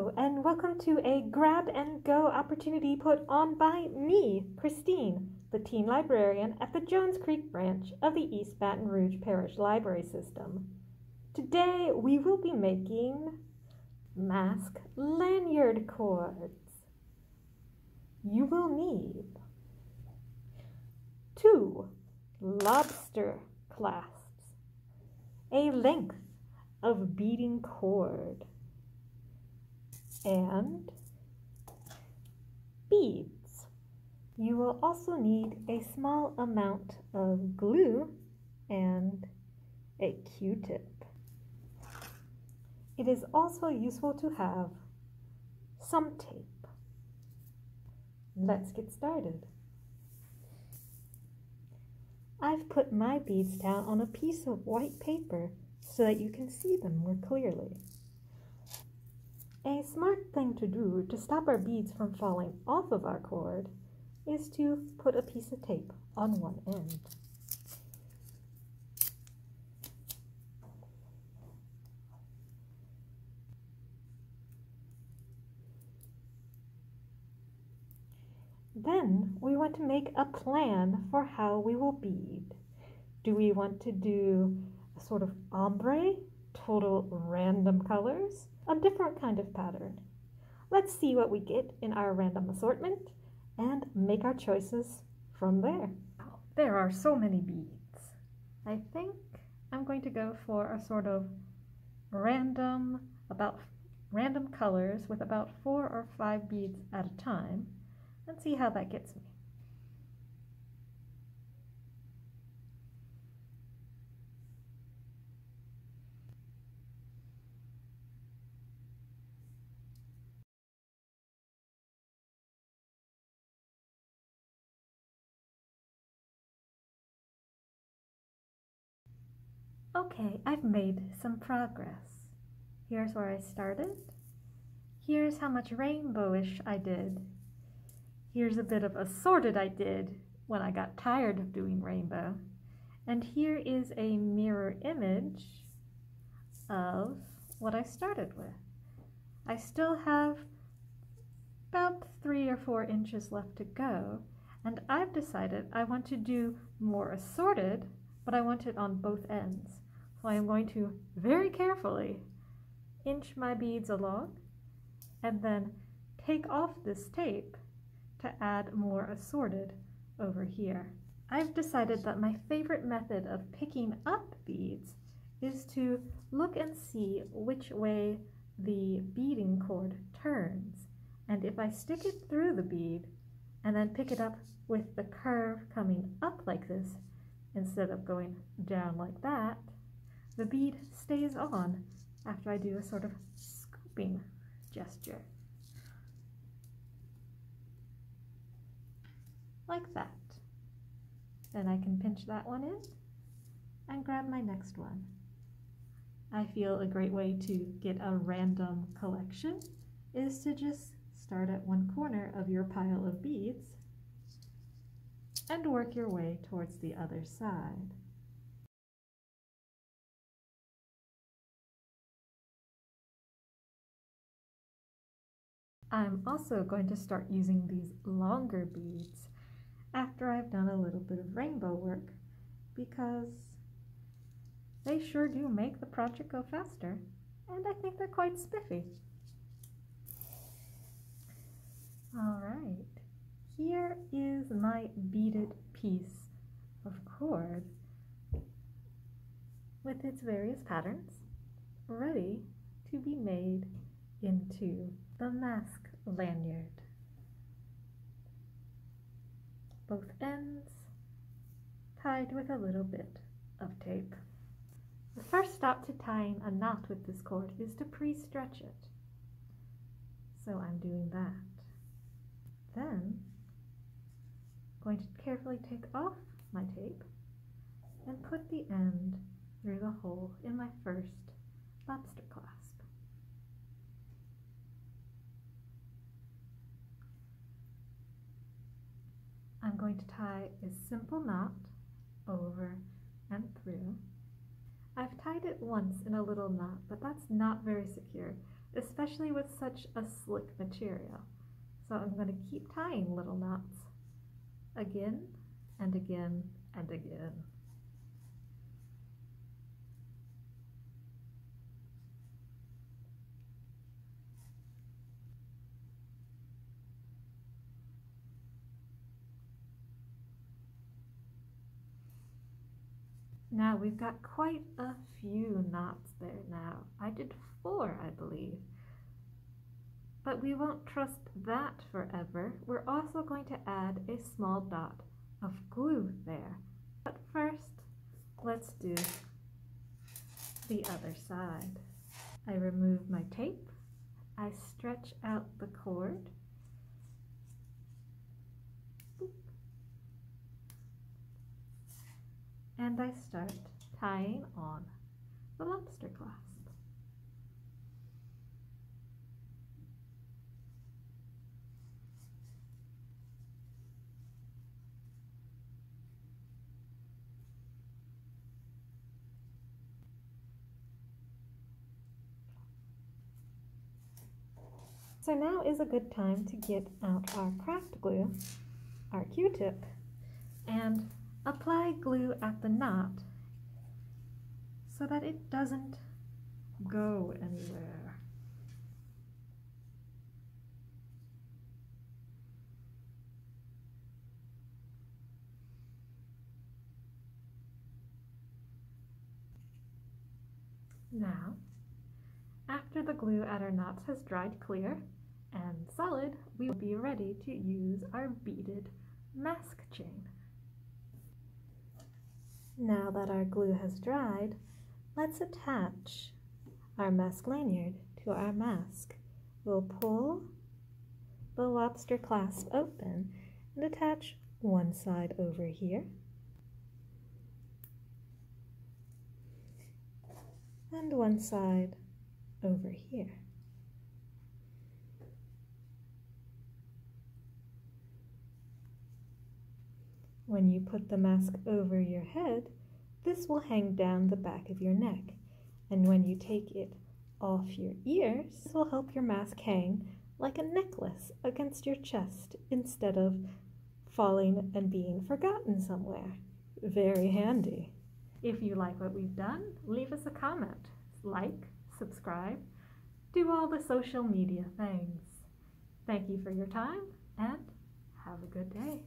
Hello, and welcome to a grab and go opportunity put on by me, Christine, the teen librarian at the Jones Creek branch of the East Baton Rouge Parish Library System. Today we will be making mask lanyard cords. You will need 2 lobster clasps, a length of beading cord, and beads. You will also need a small amount of glue and a Q-tip. It is also useful to have some tape. Let's get started. I've put my beads down on a piece of white paper so that you can see them more clearly. A smart thing to do to stop our beads from falling off of our cord is to put a piece of tape on one end. Then we want to make a plan for how we will bead. Do we want to do a sort of ombre, total random colors? A different kind of pattern. Let's see what we get in our random assortment and make our choices from there. There are so many beads. I think I'm going to go for a sort of random colors with about 4 or 5 beads at a time and see how that gets me. Okay, I've made some progress. Here's where I started. Here's how much rainbowish I did. Here's a bit of assorted I did when I got tired of doing rainbow. And here is a mirror image of what I started with. I still have about 3 or 4 inches left to go, and I've decided I want to do more assorted, but I want it on both ends. So I am going to very carefully inch my beads along and then take off this tape to add more assorted over here. I've decided that my favorite method of picking up beads is to look and see which way the beading cord turns. And if I stick it through the bead and then pick it up with the curve coming up like this instead of going down like that, the bead stays on after I do a sort of scooping gesture. Like that. Then I can pinch that one in and grab my next one. I feel a great way to get a random collection is to just start at one corner of your pile of beads and work your way towards the other side. I'm also going to start using these longer beads after I've done a little bit of rainbow work because they sure do make the project go faster, and I think they're quite spiffy. Alright, here is my beaded piece of cord with its various patterns, ready to be made into the mask lanyard. Both ends tied with a little bit of tape. The first step to tying a knot with this cord is to pre-stretch it. So I'm doing that. Then I'm going to carefully take off my tape and put the end through the hole in my first lobster clasp. I'm going to tie a simple knot over and through. I've tied it once in a little knot, but that's not very secure. especially with such a slick material. So I'm going to keep tying little knots again and again and again. Now we've got quite a few knots there now. I did 4, I believe. But we won't trust that forever. We're also going to add a small dot of glue there. But first, let's do the other side. I remove my tape. I stretch out the cord. And I start tying on the lobster clasp. So now is a good time to get out our craft glue, our Q-tip, and apply glue at the knot so that it doesn't go anywhere. Now, after the glue at our knots has dried clear and solid, we will be ready to use our beaded mask chain. Now that our glue has dried, let's attach our mask lanyard to our mask. We'll pull the lobster clasp open and attach one side over here and one side over here. When you put the mask over your head, this will hang down the back of your neck, and when you take it off your ears, this will help your mask hang like a necklace against your chest instead of falling and being forgotten somewhere. Very handy. If you like what we've done, leave us a comment, like, subscribe, do all the social media things. Thank you for your time, and have a good day.